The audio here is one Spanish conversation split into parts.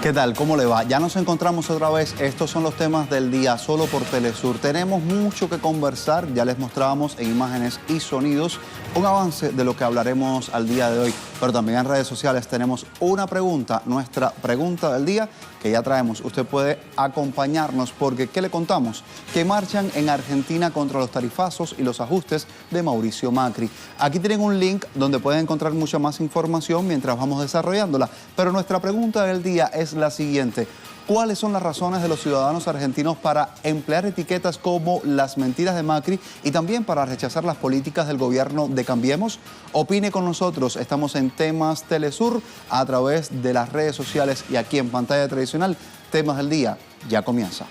¿Qué tal? ¿Cómo le va? Ya nos encontramos otra vez. Estos son los temas del día solo por Telesur. Tenemos mucho que conversar. Ya les mostrábamos en imágenes y sonidos un avance de lo que hablaremos al día de hoy. Pero también en redes sociales tenemos una pregunta, nuestra pregunta del día que ya traemos. Usted puede acompañarnos porque, ¿qué le contamos? Que marchan en Argentina contra los tarifazos y los ajustes de Mauricio Macri. Aquí tienen un link donde pueden encontrar mucha más información mientras vamos desarrollándola. Pero nuestra pregunta del día es la siguiente. ¿Cuáles son las razones de los ciudadanos argentinos para emplear etiquetas como las mentiras de Macri y también para rechazar las políticas del gobierno de Cambiemos? Opine con nosotros. Estamos en Temas Telesur a través de las redes sociales y aquí en pantalla tradicional. Temas del día ya comienza.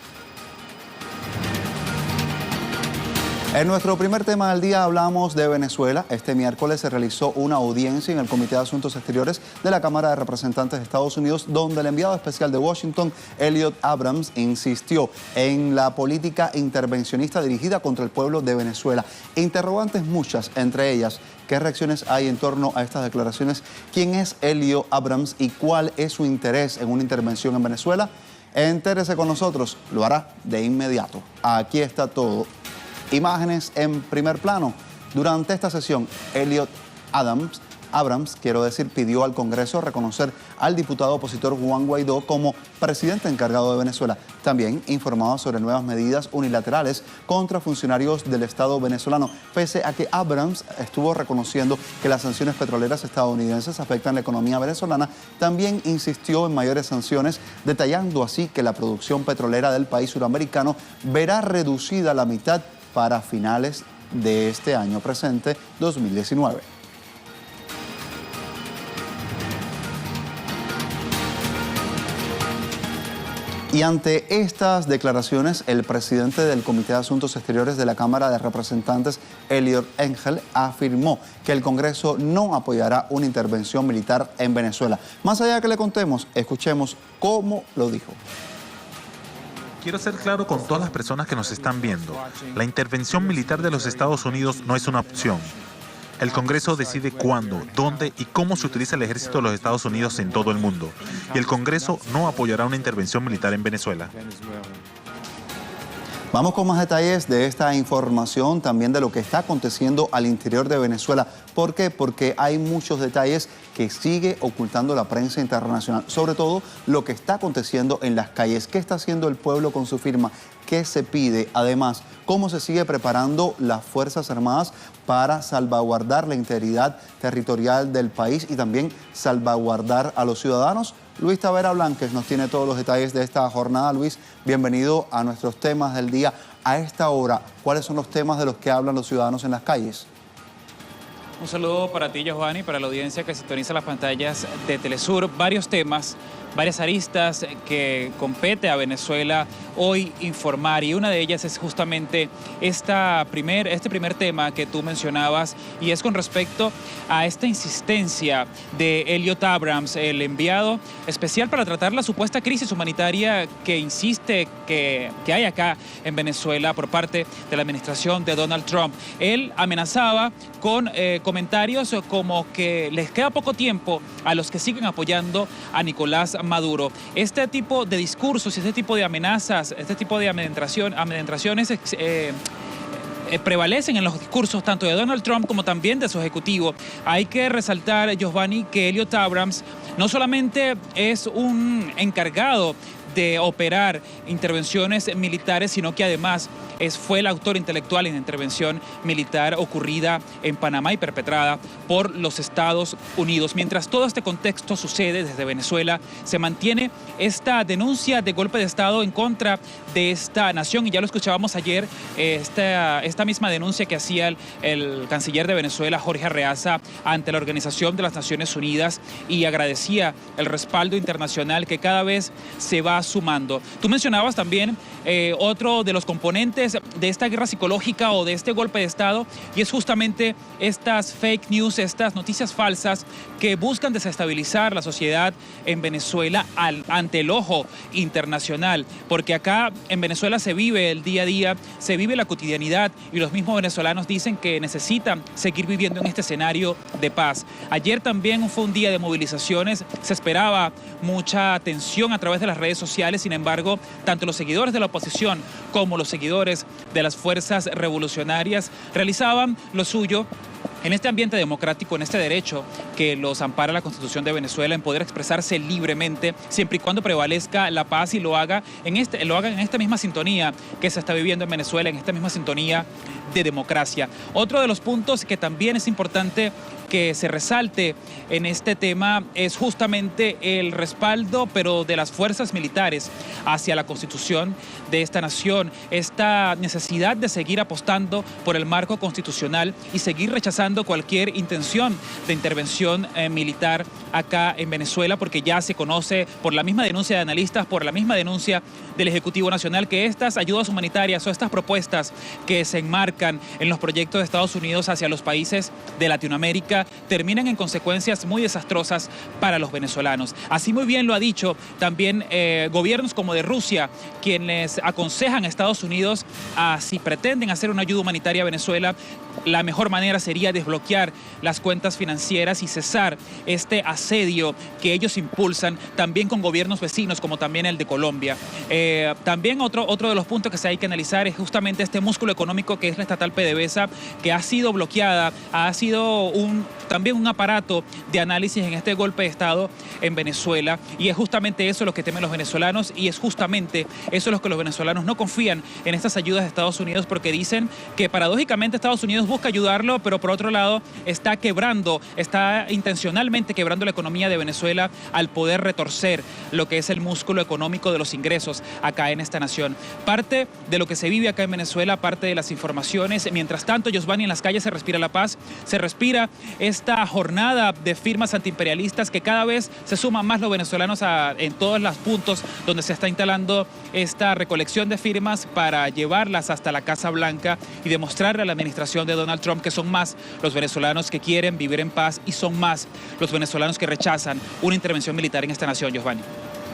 En nuestro primer tema del día hablamos de Venezuela. Este miércoles se realizó una audiencia en el Comité de Asuntos Exteriores de la Cámara de Representantes de Estados Unidos, donde el enviado especial de Washington, Elliot Abrams, insistió en la política intervencionista dirigida contra el pueblo de Venezuela. Interrogantes muchas, entre ellas, ¿qué reacciones hay en torno a estas declaraciones? ¿Quién es Elliot Abrams y cuál es su interés en una intervención en Venezuela? Entérese con nosotros, lo hará de inmediato. Aquí está todo. Imágenes en primer plano. Durante esta sesión, Elliot Abrams, pidió al Congreso reconocer al diputado opositor Juan Guaidó como presidente encargado de Venezuela. También informaba sobre nuevas medidas unilaterales contra funcionarios del Estado venezolano, pese a que Abrams estuvo reconociendo que las sanciones petroleras estadounidenses afectan la economía venezolana. También insistió en mayores sanciones, detallando así que la producción petrolera del país suramericano verá reducida a la mitad para finales de este año presente, 2019. Y ante estas declaraciones, el presidente del Comité de Asuntos Exteriores de la Cámara de Representantes, Eliot Engel, afirmó que el Congreso no apoyará una intervención militar en Venezuela. Más allá de que le contemos, escuchemos cómo lo dijo. Quiero ser claro con todas las personas que nos están viendo. La intervención militar de los Estados Unidos no es una opción. El Congreso decide cuándo, dónde y cómo se utiliza el ejército de los Estados Unidos en todo el mundo. Y el Congreso no apoyará una intervención militar en Venezuela. Vamos con más detalles de esta información, también de lo que está aconteciendo al interior de Venezuela. ¿Por qué? Porque hay muchos detalles que sigue ocultando la prensa internacional, sobre todo lo que está aconteciendo en las calles. ¿Qué está haciendo el pueblo con su firma? ¿Qué se pide? Además, ¿cómo se sigue preparando las Fuerzas Armadas para salvaguardar la integridad territorial del país y también salvaguardar a los ciudadanos? Luis Tavera Blanques nos tiene todos los detalles de esta jornada. Luis, bienvenido a nuestros temas del día. A esta hora, ¿cuáles son los temas de los que hablan los ciudadanos en las calles? Un saludo para ti, Giovanni, para la audiencia que sintoniza las pantallas de Telesur. Varios temas, varias aristas que compete a Venezuela hoy informar, y una de ellas es justamente este primer tema que tú mencionabas, y es con respecto a esta insistencia de Elliot Abrams, el enviado especial para tratar la supuesta crisis humanitaria que insiste que hay acá en Venezuela por parte de la administración de Donald Trump. Él amenazaba con comentarios como que les queda poco tiempo a los que siguen apoyando a Nicolás Maduro. Este tipo de discursos y este tipo de amenazas, este tipo de amedrentaciones prevalecen en los discursos tanto de Donald Trump como también de su ejecutivo. Hay que resaltar, Giovanni, que Elliot Abrams no solamente es un encargado de operar intervenciones militares, sino que además fue el autor intelectual en la intervención militar ocurrida en Panamá y perpetrada por los Estados Unidos. Mientras todo este contexto sucede desde Venezuela, se mantiene esta denuncia de golpe de Estado en contra de esta nación, y ya lo escuchábamos ayer, esta misma denuncia que hacía el canciller de Venezuela, Jorge Arreaza, ante la Organización de las Naciones Unidas, y agradecía el respaldo internacional que cada vez se va va sumando. Tú mencionabas también otro de los componentes de esta guerra psicológica o de este golpe de Estado, y es justamente estas fake news, estas noticias falsas que buscan desestabilizar la sociedad en Venezuela ante el ojo internacional, porque acá en Venezuela se vive el día a día, se vive la cotidianidad, y los mismos venezolanos dicen que necesitan seguir viviendo en este escenario de paz. Ayer también fue un día de movilizaciones, se esperaba mucha atención a través de las redes sociales, sin embargo, tanto los seguidores de la oposición como los seguidores de las fuerzas revolucionarias realizaban lo suyo en este ambiente democrático, en este derecho que los ampara la Constitución de Venezuela en poder expresarse libremente, siempre y cuando prevalezca la paz, y lo hagan en esta misma sintonía que se está viviendo en Venezuela, en esta misma sintonía de democracia. Otro de los puntos que también es importante que se resalte en este tema es justamente el respaldo, pero de las fuerzas militares hacia la Constitución de esta nación, esta necesidad de seguir apostando por el marco constitucional y seguir rechazando cualquier intención de intervención militar acá en Venezuela, porque ya se conoce por la misma denuncia de analistas, por la misma denuncia del Ejecutivo Nacional, que estas ayudas humanitarias o estas propuestas que se enmarcan en los proyectos de Estados Unidos hacia los países de Latinoamérica terminan en consecuencias muy desastrosas para los venezolanos. Así muy bien lo ha dicho también gobiernos como de Rusia, quienes aconsejan a Estados Unidos si pretenden hacer una ayuda humanitaria a Venezuela, la mejor manera sería desbloquear las cuentas financieras y cesar este asedio que ellos impulsan, también con gobiernos vecinos como también el de Colombia. También otro de los puntos que se hay que analizar es justamente este músculo económico que es la estatal PDVSA, que ha sido bloqueada, ha sido también un aparato de análisis en este golpe de Estado en Venezuela, y es justamente eso lo que temen los venezolanos, y es justamente eso lo que los venezolanos no confían en estas ayudas de Estados Unidos, porque dicen que paradójicamente Estados Unidos busca ayudarlo, pero por otro lado está intencionalmente quebrando la economía de Venezuela al poder retorcer lo que es el músculo económico de los ingresos acá en esta nación. Parte de lo que se vive acá en Venezuela, parte de las informaciones. Mientras tanto, Yosvani, en las calles se respira la paz, se respira esta jornada de firmas antiimperialistas que cada vez se suman más los venezolanos en todos los puntos donde se está instalando esta recolección de firmas para llevarlas hasta la Casa Blanca y demostrarle a la administración de Donald Trump que son más los venezolanos que quieren vivir en paz y son más los venezolanos que rechazan una intervención militar en esta nación, Yosvani.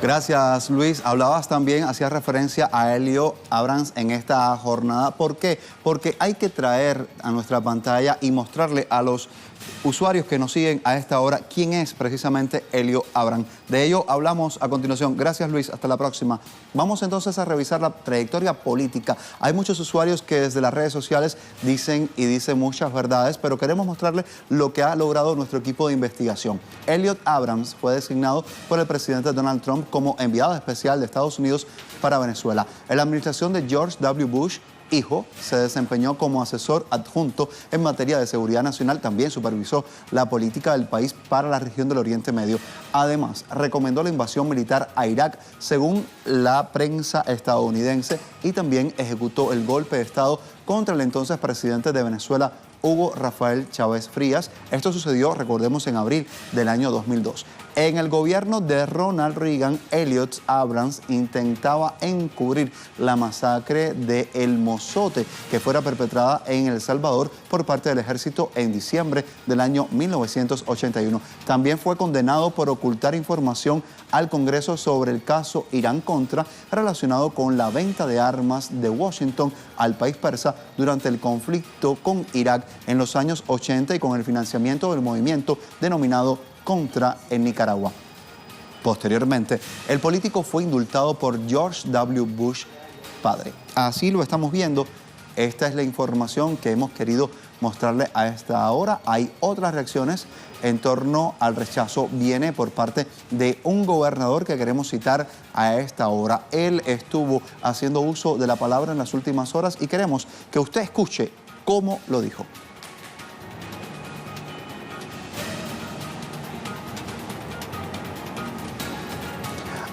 Gracias, Luis. Hablabas también, hacías referencia a Elio Abrams en esta jornada. ¿Por qué? Porque hay que traer a nuestra pantalla y mostrarle a los usuarios que nos siguen a esta hora quién es precisamente Elio Abrams. De ello hablamos a continuación. Gracias, Luis. Hasta la próxima. Vamos entonces a revisar la trayectoria política. Hay muchos usuarios que desde las redes sociales dicen muchas verdades, pero queremos mostrarles lo que ha logrado nuestro equipo de investigación. Elliot Abrams fue designado por el presidente Donald Trump como enviado especial de Estados Unidos para Venezuela. En la administración de George W. Bush, hijo, se desempeñó como asesor adjunto en materia de seguridad nacional. También supervisó la política del país para la región del Oriente Medio. Además, recomendó la invasión militar a Irak, según la prensa estadounidense, y también ejecutó el golpe de Estado contra el entonces presidente de Venezuela, Hugo Rafael Chávez Frías. Esto sucedió, recordemos, en abril del año 2002. En el gobierno de Ronald Reagan, Elliot Abrams intentaba encubrir la masacre de El Mozote, que fuera perpetrada en El Salvador por parte del ejército en diciembre del año 1981. También fue condenado por ocultar información al Congreso sobre el caso Irán-Contra relacionado con la venta de armas de Washington al país persa durante el conflicto con Irak en los años 80 y con el financiamiento del movimiento denominado Contra en Nicaragua. Posteriormente, el político fue indultado por George W. Bush padre. Así lo estamos viendo. Esta es la información que hemos querido mostrarle a esta hora. Hay otras reacciones en torno al rechazo. Viene por parte de un gobernador que queremos citar a esta hora. Él estuvo haciendo uso de la palabra en las últimas horas y queremos que usted escuche cómo lo dijo.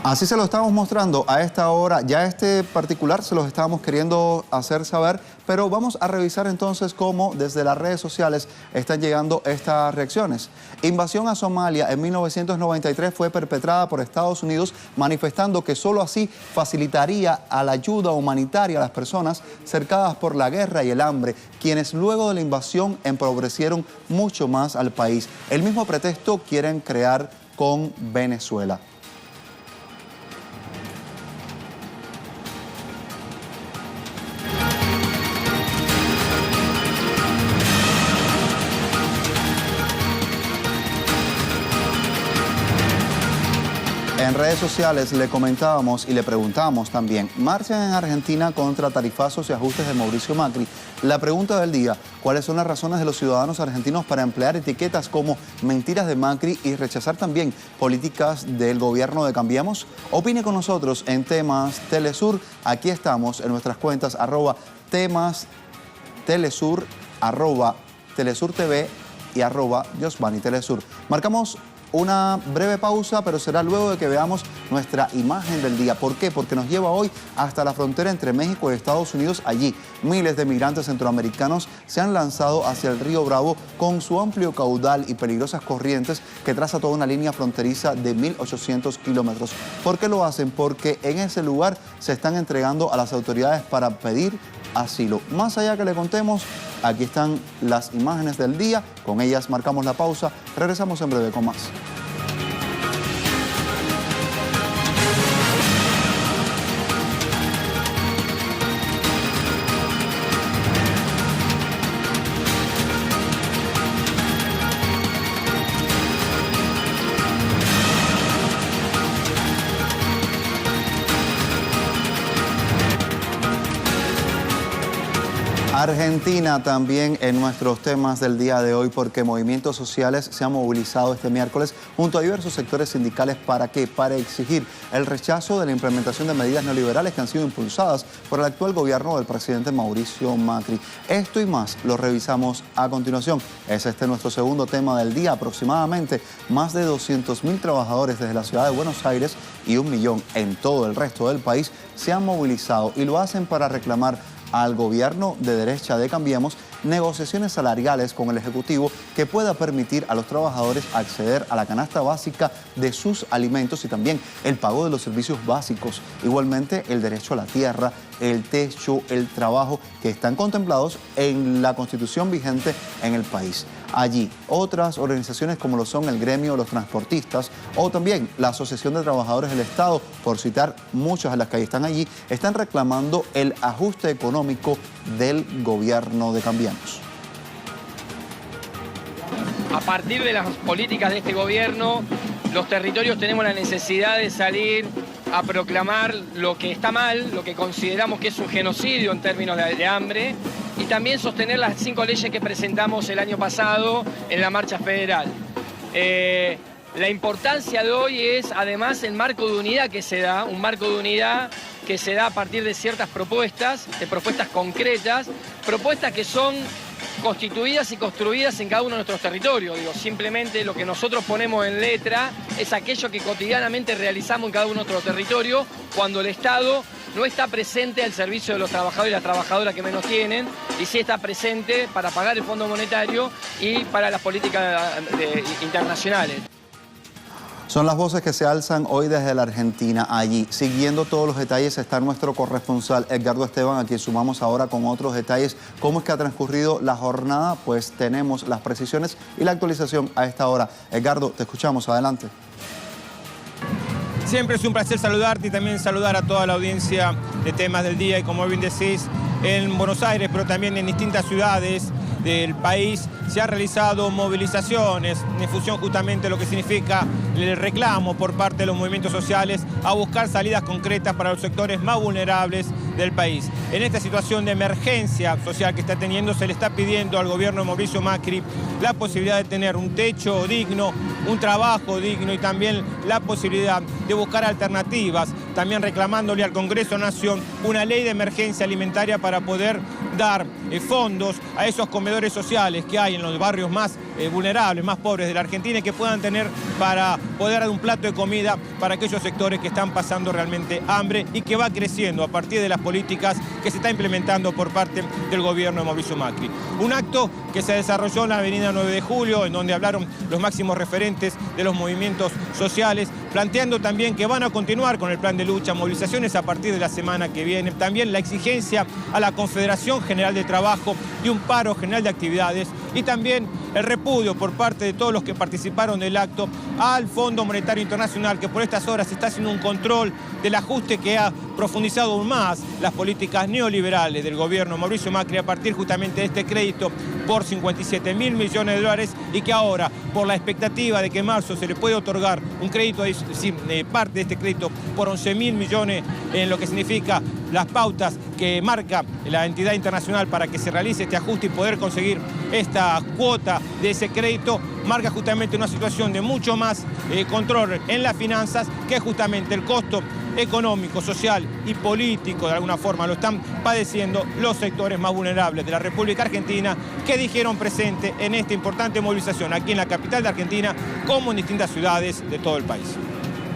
Así se lo estamos mostrando a esta hora. Ya este particular se los estábamos queriendo hacer saber, pero vamos a revisar entonces cómo desde las redes sociales están llegando estas reacciones. Invasión a Somalia en 1993 fue perpetrada por Estados Unidos, manifestando que solo así facilitaría a la ayuda humanitaria a las personas cercadas por la guerra y el hambre, quienes luego de la invasión empobrecieron mucho más al país. El mismo pretexto quieren crear con Venezuela. En redes sociales le comentábamos y le preguntábamos también, marchan en Argentina contra tarifazos y ajustes de Mauricio Macri. La pregunta del día, ¿cuáles son las razones de los ciudadanos argentinos para emplear etiquetas como mentiras de Macri y rechazar también políticas del gobierno de Cambiemos? Opine con nosotros en Temas Telesur. Aquí estamos en nuestras cuentas @temas Telesur, @Telesur TV y @Yosvani Telesur. Marcamos una breve pausa, pero será luego de que veamos nuestra imagen del día. ¿Por qué? Porque nos lleva hoy hasta la frontera entre México y Estados Unidos. Allí, miles de migrantes centroamericanos se han lanzado hacia el río Bravo con su amplio caudal y peligrosas corrientes que traza toda una línea fronteriza de 1.800 kilómetros. ¿Por qué lo hacen? Porque en ese lugar se están entregando a las autoridades para pedir asilo. Más allá que le contemos, aquí están las imágenes del día. Con ellas marcamos la pausa. Regresamos en breve con más. Argentina también en nuestros temas del día de hoy, porque movimientos sociales se han movilizado este miércoles junto a diversos sectores sindicales. ¿Para qué? Para exigir el rechazo de la implementación de medidas neoliberales que han sido impulsadas por el actual gobierno del presidente Mauricio Macri. Esto y más lo revisamos a continuación. Es nuestro segundo tema del día. Aproximadamente más de 200.000 trabajadores desde la ciudad de Buenos Aires y 1 millón en todo el resto del país se han movilizado y lo hacen para reclamar al gobierno de derecha de Cambiemos negociaciones salariales con el Ejecutivo que pueda permitir a los trabajadores acceder a la canasta básica de sus alimentos y también el pago de los servicios básicos. Igualmente el derecho a la tierra, el techo, el trabajo que están contemplados en la Constitución vigente en el país. Allí, otras organizaciones como lo son el gremio de los transportistas o también la Asociación de Trabajadores del Estado, por citar muchas de las que están allí, están reclamando el ajuste económico del gobierno de Cambiemos. A partir de las políticas de este gobierno, los territorios tenemos la necesidad de salir a proclamar lo que está mal, lo que consideramos que es un genocidio en términos de hambre, y también sostener las 5 leyes que presentamos el año pasado en la marcha federal. La importancia de hoy es además el marco de unidad que se da, un marco de unidad que se da a partir de ciertas propuestas, de propuestas concretas, propuestas que son constituidas y construidas en cada uno de nuestros territorios. Digo, simplemente lo que nosotros ponemos en letra es aquello que cotidianamente realizamos en cada uno de nuestros territorios cuando el Estado no está presente al servicio de los trabajadores y las trabajadoras que menos tienen, y sí está presente para pagar el Fondo Monetario y para las políticas internacionales. Son las voces que se alzan hoy desde la Argentina. Allí, siguiendo todos los detalles, está nuestro corresponsal Edgardo Esteban, a quien sumamos ahora con otros detalles. ¿Cómo es que ha transcurrido la jornada? Pues tenemos las precisiones y la actualización a esta hora. Edgardo, te escuchamos. Adelante. Siempre es un placer saludarte y también saludar a toda la audiencia de Temas del Día. Y como bien decís, en Buenos Aires, pero también en distintas ciudades del país, se han realizado movilizaciones en función justamente de lo que significa el reclamo por parte de los movimientos sociales a buscar salidas concretas para los sectores más vulnerables del país. En esta situación de emergencia social que está teniendo, se le está pidiendo al gobierno de Mauricio Macri la posibilidad de tener un techo digno, un trabajo digno y también la posibilidad de buscar alternativas, también reclamándole al Congreso Nación una ley de emergencia alimentaria para poder dar fondos a esos comedores sociales que hay en los barrios más vulnerables, más pobres de la Argentina y que puedan tener para poder dar un plato de comida para aquellos sectores que están pasando realmente hambre y que va creciendo a partir de las políticas que se está implementando por parte del gobierno de Mauricio Macri. Un acto que se desarrolló en la avenida 9 de Julio, en donde hablaron los máximos referentes de los movimientos sociales, planteando también que van a continuar con el plan de lucha, movilizaciones a partir de la semana que viene, también la exigencia a la Confederación General de Trabajo de un paro general de actividades y también el repudio por parte de todos los que participaron del acto al Fondo Monetario Internacional, que por estas horas está haciendo un control del ajuste que ha profundizado aún más las políticas neoliberales del gobierno Mauricio Macri a partir justamente de este crédito por 57.000 millones de dólares y que ahora, por la expectativa de que en marzo se le puede otorgar un crédito, parte de este crédito por 11.000 millones, en lo que significa las pautas que marca la entidad internacional para que se realice este ajuste y poder conseguir esta cuota de ese crédito, marca justamente una situación de mucho más control en las finanzas, que justamente el costo económico, social y político, de alguna forma, lo están padeciendo los sectores más vulnerables de la República Argentina, que dijeron presente en esta importante movilización aquí en la capital de Argentina, como en distintas ciudades de todo el país.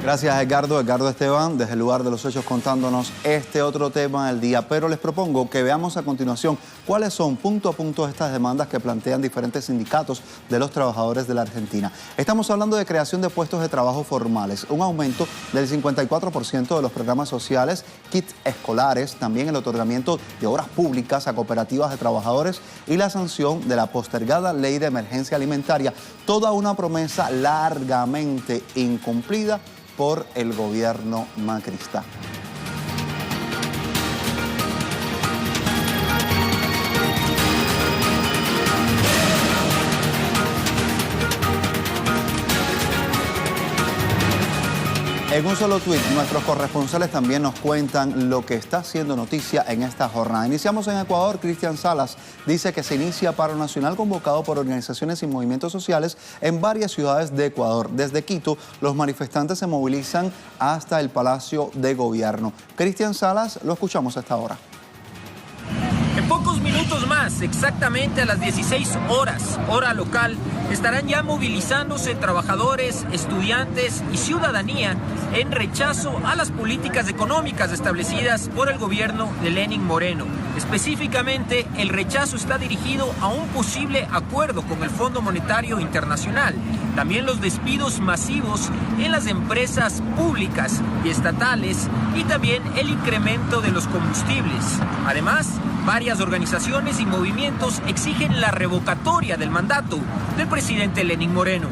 Gracias, Edgardo Esteban, desde el lugar de los hechos contándonos este otro tema del día. Pero les propongo que veamos a continuación cuáles son punto a punto estas demandas que plantean diferentes sindicatos de los trabajadores de la Argentina. Estamos hablando de creación de puestos de trabajo formales, un aumento del 54% de los programas sociales, kits escolares, también el otorgamiento de obras públicas a cooperativas de trabajadores y la sanción de la postergada ley de emergencia alimentaria. Toda una promesa largamente incumplida por el gobierno macrista. En un solo tuit, nuestros corresponsales también nos cuentan lo que está haciendo noticia en esta jornada. Iniciamos en Ecuador. Cristian Salas dice que se inicia paro nacional convocado por organizaciones y movimientos sociales en varias ciudades de Ecuador. Desde Quito, los manifestantes se movilizan hasta el Palacio de Gobierno. Cristian Salas, lo escuchamos a esta hora. En pocos minutos más, exactamente a las 16 horas, hora local, estarán ya movilizándose trabajadores, estudiantes y ciudadanía en rechazo a las políticas económicas establecidas por el gobierno de Lenín Moreno. Específicamente, el rechazo está dirigido a un posible acuerdo con el Fondo Monetario Internacional. También los despidos masivos en las empresas públicas y estatales y también el incremento de los combustibles. Además, varias organizaciones y movimientos exigen la revocatoria del mandato del presidente Lenín Moreno.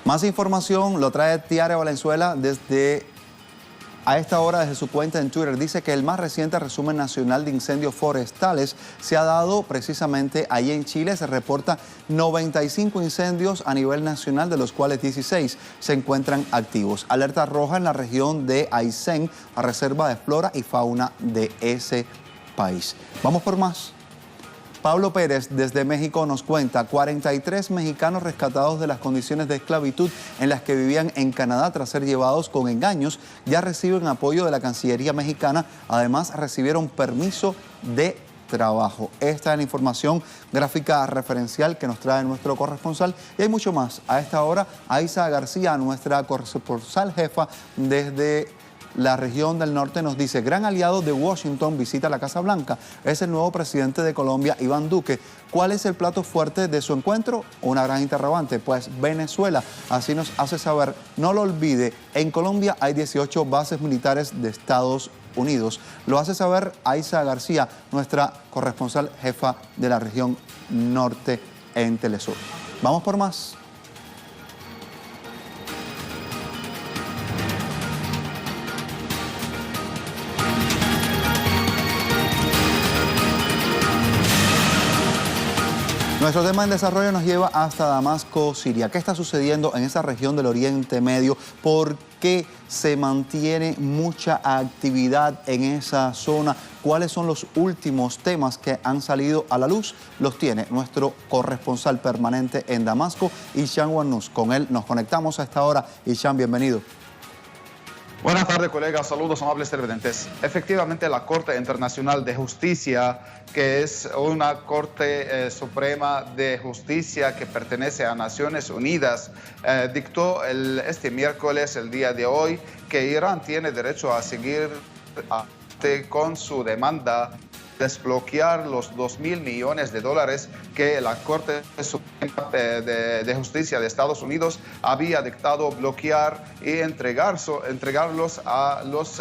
Más información lo trae Tiare Valenzuela a esta hora desde su cuenta en Twitter. Dice que el más reciente resumen nacional de incendios forestales se ha dado precisamente allí en Chile. Se reporta 95 incendios a nivel nacional, de los cuales 16 se encuentran activos. Alerta roja en la región de Aysén, a reserva de flora y fauna de ese país. Vamos por más. Pablo Pérez desde México nos cuenta: 43 mexicanos rescatados de las condiciones de esclavitud en las que vivían en Canadá tras ser llevados con engaños ya reciben apoyo de la Cancillería mexicana. Además, recibieron permiso de trabajo. Esta es la información gráfica referencial que nos trae nuestro corresponsal, y hay mucho más. A esta hora, Aiza García, nuestra corresponsal jefa desde la región del norte, nos dice: gran aliado de Washington visita la Casa Blanca. Es el nuevo presidente de Colombia, Iván Duque. ¿Cuál es el plato fuerte de su encuentro? Una gran interrogante. Pues Venezuela, así nos hace saber. No lo olvide, en Colombia hay 18 bases militares de Estados Unidos. Lo hace saber Aiza García, nuestra corresponsal jefa de la región norte en Telesur. Vamos por más. Nuestro tema en desarrollo nos lleva hasta Damasco, Siria. ¿Qué está sucediendo en esa región del Oriente Medio? ¿Por qué se mantiene mucha actividad en esa zona? ¿Cuáles son los últimos temas que han salido a la luz? Los tiene nuestro corresponsal permanente en Damasco, Hisham Wannous. Con él nos conectamos a esta hora. Hisham, bienvenido. Buenas tardes, colegas. Saludos, amables televidentes. Efectivamente, la Corte Internacional de Justicia, que es una Corte Suprema de Justicia que pertenece a Naciones Unidas, dictó este miércoles, el día de hoy, que Irán tiene derecho a seguir con su demanda desbloquear los $2.000 millones que la Corte Suprema de Justicia de Estados Unidos había dictado bloquear y entregarlos a los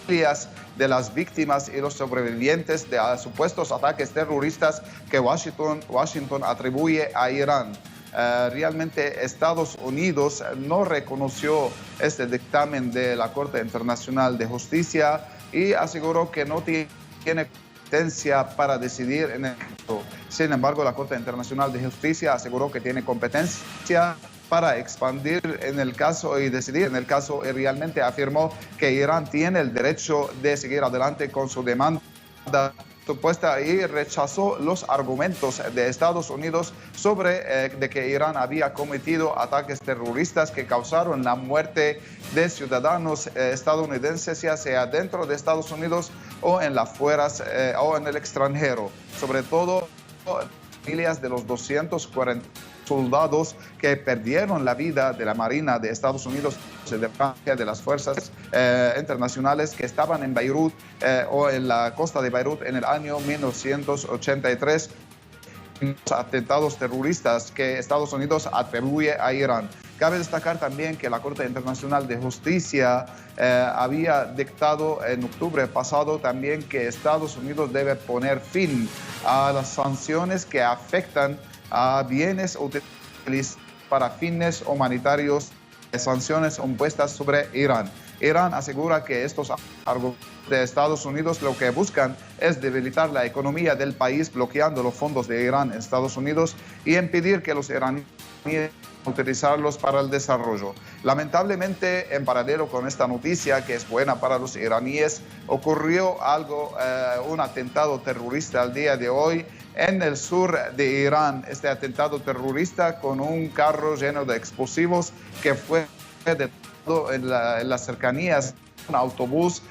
familias de las víctimas y los sobrevivientes de supuestos ataques terroristas que Washington atribuye a Irán. Realmente Estados Unidos no reconoció este dictamen de la Corte Internacional de Justicia y aseguró que no tiene competencia para decidir en el caso. Sin embargo, la Corte Internacional de Justicia aseguró que tiene competencia para expandir en el caso y decidir en el caso, y realmente afirmó que Irán tiene el derecho de seguir adelante con su demanda supuesta y rechazó los argumentos de Estados Unidos sobre de que Irán había cometido ataques terroristas que causaron la muerte de ciudadanos estadounidenses, ya sea dentro de Estados Unidos o en las afueras o en el extranjero. Sobre todo, familias de los 240 soldados que perdieron la vida de la Marina de Estados Unidos, de Francia, de las fuerzas internacionales que estaban en Beirut o en la costa de Beirut en el año 1983, los atentados terroristas que Estados Unidos atribuye a Irán. Cabe destacar también que la Corte Internacional de Justicia había dictado en octubre pasado también que Estados Unidos debe poner fin a las sanciones que afectan a bienes utilizados para fines humanitarios, sanciones impuestas sobre Irán. Irán asegura que estos argumentos de Estados Unidos lo que buscan es debilitar la economía del país, bloqueando los fondos de Irán en Estados Unidos y impedir que los iraníes utilizarlos para el desarrollo. Lamentablemente, en paralelo con esta noticia, que es buena para los iraníes, ocurrió un atentado terrorista el día de hoy en el sur de Irán. Este atentado terrorista con un carro lleno de explosivos que fue detonado en las cercanías de un autobús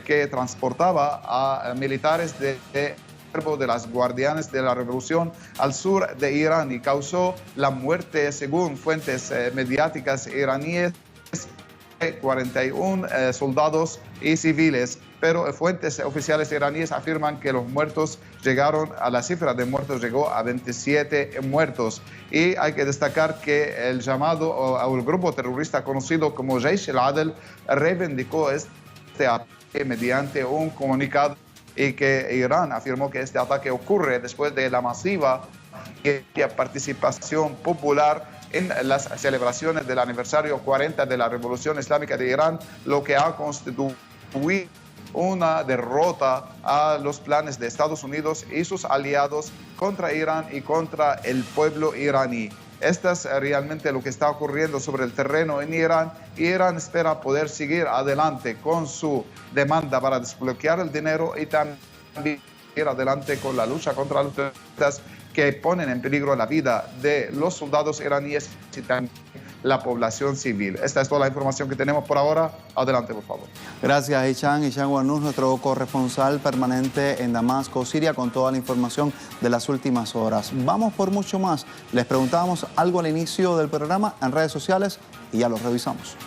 que transportaba a militares de las Guardianes de la Revolución al sur de Irán y causó la muerte, según fuentes mediáticas iraníes, de 41 soldados y civiles. Pero fuentes oficiales iraníes afirman que los muertos la cifra de muertos llegó a 27 muertos. Y hay que destacar que el llamado o el grupo terrorista conocido como Jaish al-Adl reivindicó este ataque mediante un comunicado y que Irán afirmó que este ataque ocurre después de la masiva participación popular en las celebraciones del aniversario 40 de la Revolución Islámica de Irán, lo que ha constituido una derrota a los planes de Estados Unidos y sus aliados contra Irán y contra el pueblo iraní. Esto es realmente lo que está ocurriendo sobre el terreno en Irán. Irán espera poder seguir adelante con su demanda para desbloquear el dinero y también ir adelante con la lucha contra los terroristas que ponen en peligro la vida de los soldados iraníes y también la población civil. Esta es toda la información que tenemos por ahora. Adelante, por favor. Gracias, Hisham Warnouz, nuestro corresponsal permanente en Damasco, Siria, con toda la información de las últimas horas. Vamos por mucho más. Les preguntábamos algo al inicio del programa en redes sociales y ya lo revisamos.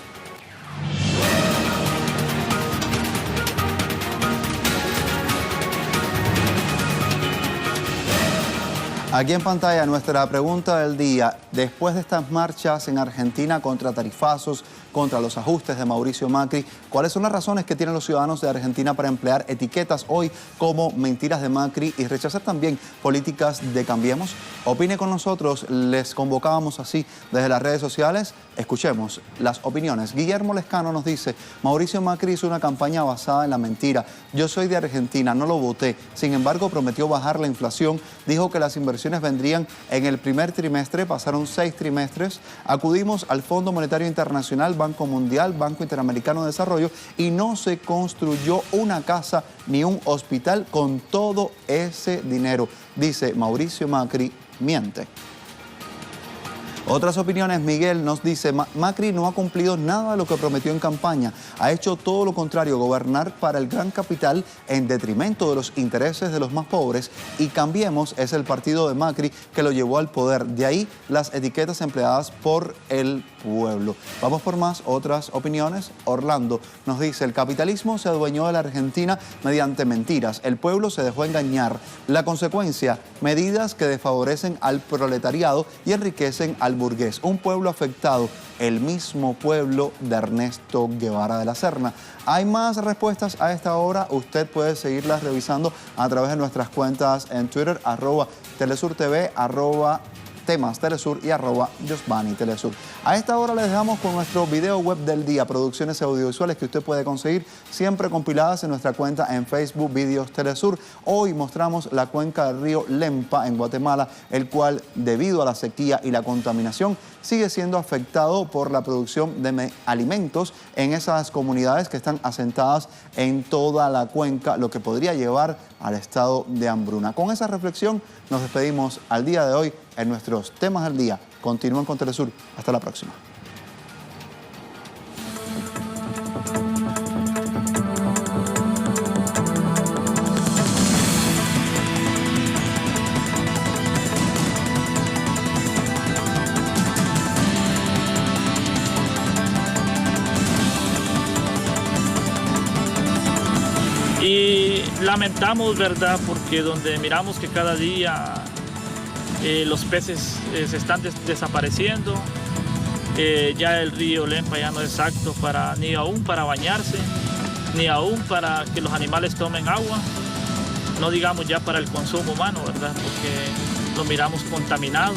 Aquí en pantalla nuestra pregunta del día. Después de estas marchas en Argentina contra tarifazos, contra los ajustes de Mauricio Macri, ¿cuáles son las razones que tienen los ciudadanos de Argentina para emplear etiquetas hoy como mentiras de Macri y rechazar también políticas de Cambiemos? Opine con nosotros, les convocábamos así desde las redes sociales. Escuchemos las opiniones. Guillermo Lescano nos dice: Mauricio Macri hizo una campaña basada en la mentira. Yo soy de Argentina, no lo voté. Sin embargo, prometió bajar la inflación. Dijo que las inversiones vendrían en el primer trimestre. Pasaron 6 trimestres. Acudimos al Fondo Monetario Internacional, Banco Mundial, Banco Interamericano de Desarrollo y no se construyó una casa ni un hospital con todo ese dinero. Dice Mauricio Macri miente. Otras opiniones, Miguel nos dice, Macri no ha cumplido nada de lo que prometió en campaña. Ha hecho todo lo contrario, gobernar para el gran capital en detrimento de los intereses de los más pobres. Y Cambiemos es el partido de Macri que lo llevó al poder. De ahí las etiquetas empleadas por el pueblo. Vamos por más otras opiniones. Orlando nos dice, el capitalismo se adueñó de la Argentina mediante mentiras. El pueblo se dejó engañar. La consecuencia, medidas que desfavorecen al proletariado y enriquecen al burgués. Un pueblo afectado, el mismo pueblo de Ernesto Guevara de la Serna. Hay más respuestas a esta hora. Usted puede seguirlas revisando a través de nuestras cuentas en Twitter, @TelesurTV, Temas Telesur y @Josvani Telesur. A esta hora les dejamos con nuestro video web del día, producciones audiovisuales que usted puede conseguir siempre compiladas en nuestra cuenta en Facebook, Videos Telesur. Hoy mostramos la cuenca del río Lempa en Guatemala, el cual debido a la sequía y la contaminación sigue siendo afectado por la producción de alimentos en esas comunidades que están asentadas en toda la cuenca, lo que podría llevar al estado de hambruna. Con esa reflexión nos despedimos al día de hoy en nuestros temas del día. Continúen con Telesur. Hasta la próxima. Y lamentamos, ¿verdad? Porque donde miramos que cada día los peces se están desapareciendo, ya el río Lempa ya no es apto ni aún para bañarse, ni aún para que los animales tomen agua, no digamos ya para el consumo humano, ¿verdad? Porque lo miramos contaminado.